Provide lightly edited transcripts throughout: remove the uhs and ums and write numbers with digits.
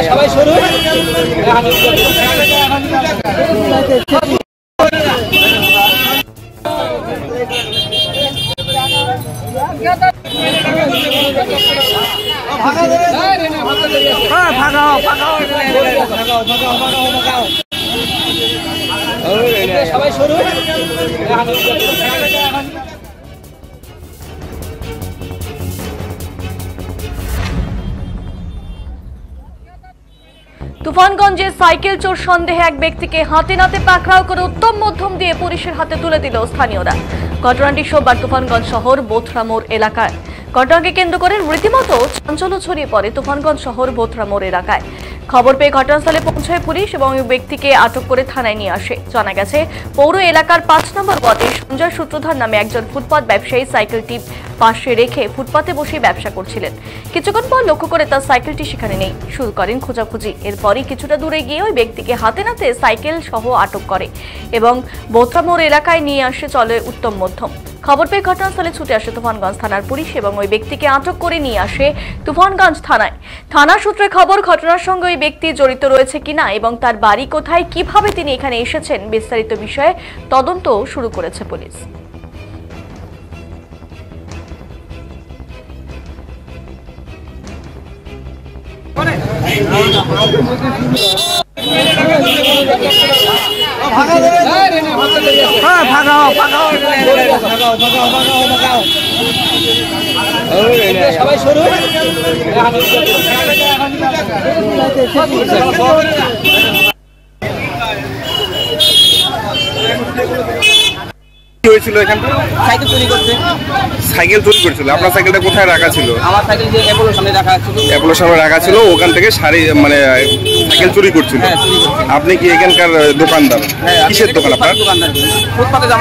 সবাই শুরু সবাই শুরু তুফানগঞ্জে সাইকেল চোর সন্দেহে এক ব্যক্তিকে হাতে নাতে পাকড়াও করে উত্তম মধ্যম দিয়ে পুলিশের হাতে তুলে দিল স্থানীয়রা। ঘটনাটি সোমবার তুফানগঞ্জ শহর বোথরা মোড় এলাকায়। ঘটনাকে কেন্দ্র করে রীতিমতো চাঞ্চল্য ছড়িয়ে পড়ে তুফানগঞ্জ শহর বোথরা মোড় এলাকায়। খবর পেয়ে ঘটনাস্থলে পৌঁছায় পুলিশ এবং ওই ব্যক্তিকে আটক করে থানায় নিয়ে আসে। জানা গেছে, পৌর এলাকার ৫ নম্বর ওয়ার্ডে সঞ্জয় সূত্রধর নামে একজন ফুটপাত ব্যবসায়ী সাইকেলটি পাশে রেখে ফুটপাতে বসে ব্যবসা করছিলেন। কিছুক্ষণ পর লক্ষ্য করে তার সাইকেলটি সেখানে নেই। শুরু করেন খোঁজাখুঁজি। এরপরই কিছুটা দূরে গিয়ে ওই ব্যক্তিকে হাতে নাতে সাইকেল সহ আটক করে এবং বোথরা মোড় এলাকায় নিয়ে আসে চলে উত্তম মধ্যম। খবর পেয়ে ঘটনাস্থলে ছুটে আসে তুফানগঞ্জ থানার পুলিশ এবং ওই ব্যক্তিকে আটক করে নিয়ে আসে তুফানগঞ্জ থানায়। থানা সূত্রে খবর, ঘটনার সঙ্গে ওই ব্যক্তি জড়িত রয়েছে কিনা এবং তার বাড়ি কোথায়, কিভাবে তিনি এখানে এসেছেন, বিস্তারিত বিষয়ে তদন্ত শুরু করেছে পুলিশ। সবাই শুরু হয়েছিল এখানটা? সাইকেল চুরি করছে। সাইকেল চুরি করেছিল? আপনার সাইকেলটা কোথায় রাখা ছিল? আমার সাইকেল যে অ্যাপোলোর সামনে রাখা ছিল। অ্যাপোলোর সামনে রাখা ছিল, ওখান থেকে মানে সাইকেল চুরি করছিল। আপনি কি এখানকার দোকানদার? কিসের দোকান আপনার?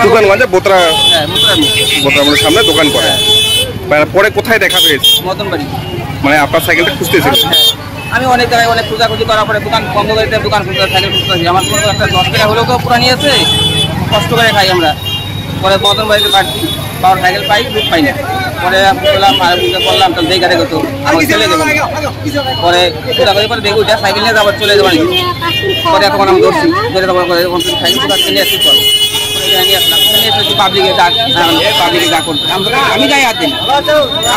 তুফানগঞ্জে বোথরা মোড়ের সামনে দোকান করে। পরে কোথায় দেখা পেয়েছে? মদনবাড়ি। মানে আপনার সাইকেলটা খুঁজতেছিল? আমি অনেক জায়গায় অনেক খোঁজাখুঁজি করার পরে দোকান বন্ধ করে দোকান খুঁজতে সাইকেল খুঁজতেছি। আমার কোনো একটা 10 টাকা হলেও তো পুরা নিয়েছে, কষ্ট করে খাই আমরা। পরে মদনবাড়িতে পাচ্ছি, পাওয়ার সাইকেল পাই, দুধ পাই না। পরে বললাম আর বললাম তো দেখে দেখো তো আমাকে চলে যাবো। পরে খোঁজাখুঁজি করে দেখো যা সাইকেল নিয়ে যাবার চলে যাবো। পরে তখন আমি দৌড়ছি, ধরে যাবো সাইকেল কোথাও নিয়ে আসছি। চলো নিয়ে আসলাম, নিয়ে এসে পাবলিকে ডাক, পাবলিকে ডাক করতে আমি গায়ে হাত দিই না,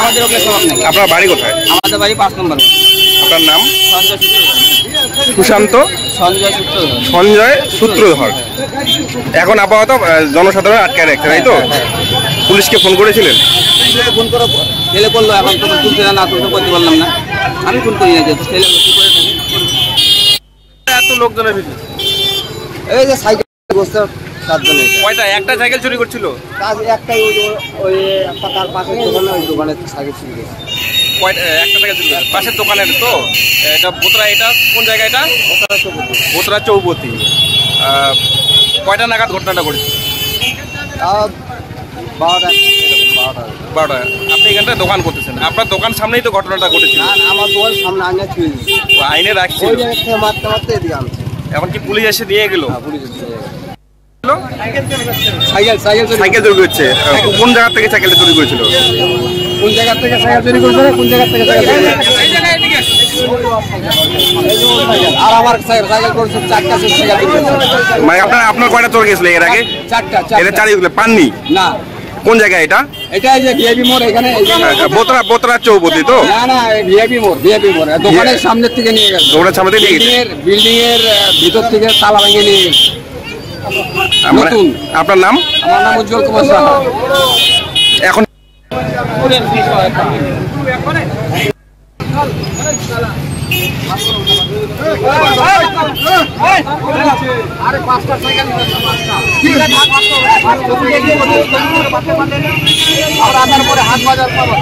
আমাদের ওকে স্বভাব নেই। আপনার বাড়ি কোথায়? আমাদের বাড়ি ৫ নম্বর। আপনার নাম? সঞ্জয় সূত্রধর। সুশান্ত সঞ্জয় সূত্রধর। সঞ্জয় সূত্রধর। এখন আপাতত জনসাধারণ আটকায় রাখছে, তাই তো? পুলিশকে ফোন করেছিলেন? ফোন করে ছেলে করলো, এখন তো তুলছে না, তুলতে বলতে পারলাম না। আমি ফোন করি না, যেহেতু ছেলে এত লোকজনের ভিতরে এই যে সাইকেল বসতে 7 জন। কয়টা? একটা সাইকেল চুরি করছিল? একটাই ওই তার পাশের দোকানে, ওই দোকানে সাইকেল চুরি করছে। একটা সাইকেল চুরি করছে পাশের দোকানের? তো এটা বোতরা, এটা কোন জায়গা? এটা বোতরা চৌপতি। কয়টা নাগাদ ঘটনাটা ঘটেছে? 12টা। আপনি এখানটা দোকান করতেছেন, আপনার দোকান সামনেই তো ঘটনাটা ঘটেছিল? আমার দোকান সামনে আইনে ছুঁয়ে আইনে রাখছি, মারতে মারতে এদিকে আনছে। এখন কি পুলিশ এসে নিয়ে গেল? সাইকেল চুরি করছে। কোন জায়গা থেকে সাইকেলটা চুরি করেছিল? কোন জায়গা থেকে সাইকেল চুরি করছে? কোন জায়গা থেকে আর আমার সাইকেল করছে 4টা সাইকেল। মানে আপনার কয়টা চোর গেছিল এর আগে? 4টা। এটা চারিগুলো পাননি না। কোন জায়গায় এটা? এটা এই যে ভিআইপি মোড়, এখানে বোতরা চৌপতি তো? না না, ভিআইপি মোড়। দোকানের সামনের থেকে নিয়ে গেছে। দোকানের সামনে থেকে নিয়ে গেছে? বিল্ডিং এর ভিতর থেকে তালা ভেঙে নিয়ে গেছে। নতুন। আপনার নাম? আমার নাম উজ্জ্বল কুমার সাহা। এখন আরে 5টা সাইকেল আর আধার পরে হাট বাজার পাবো।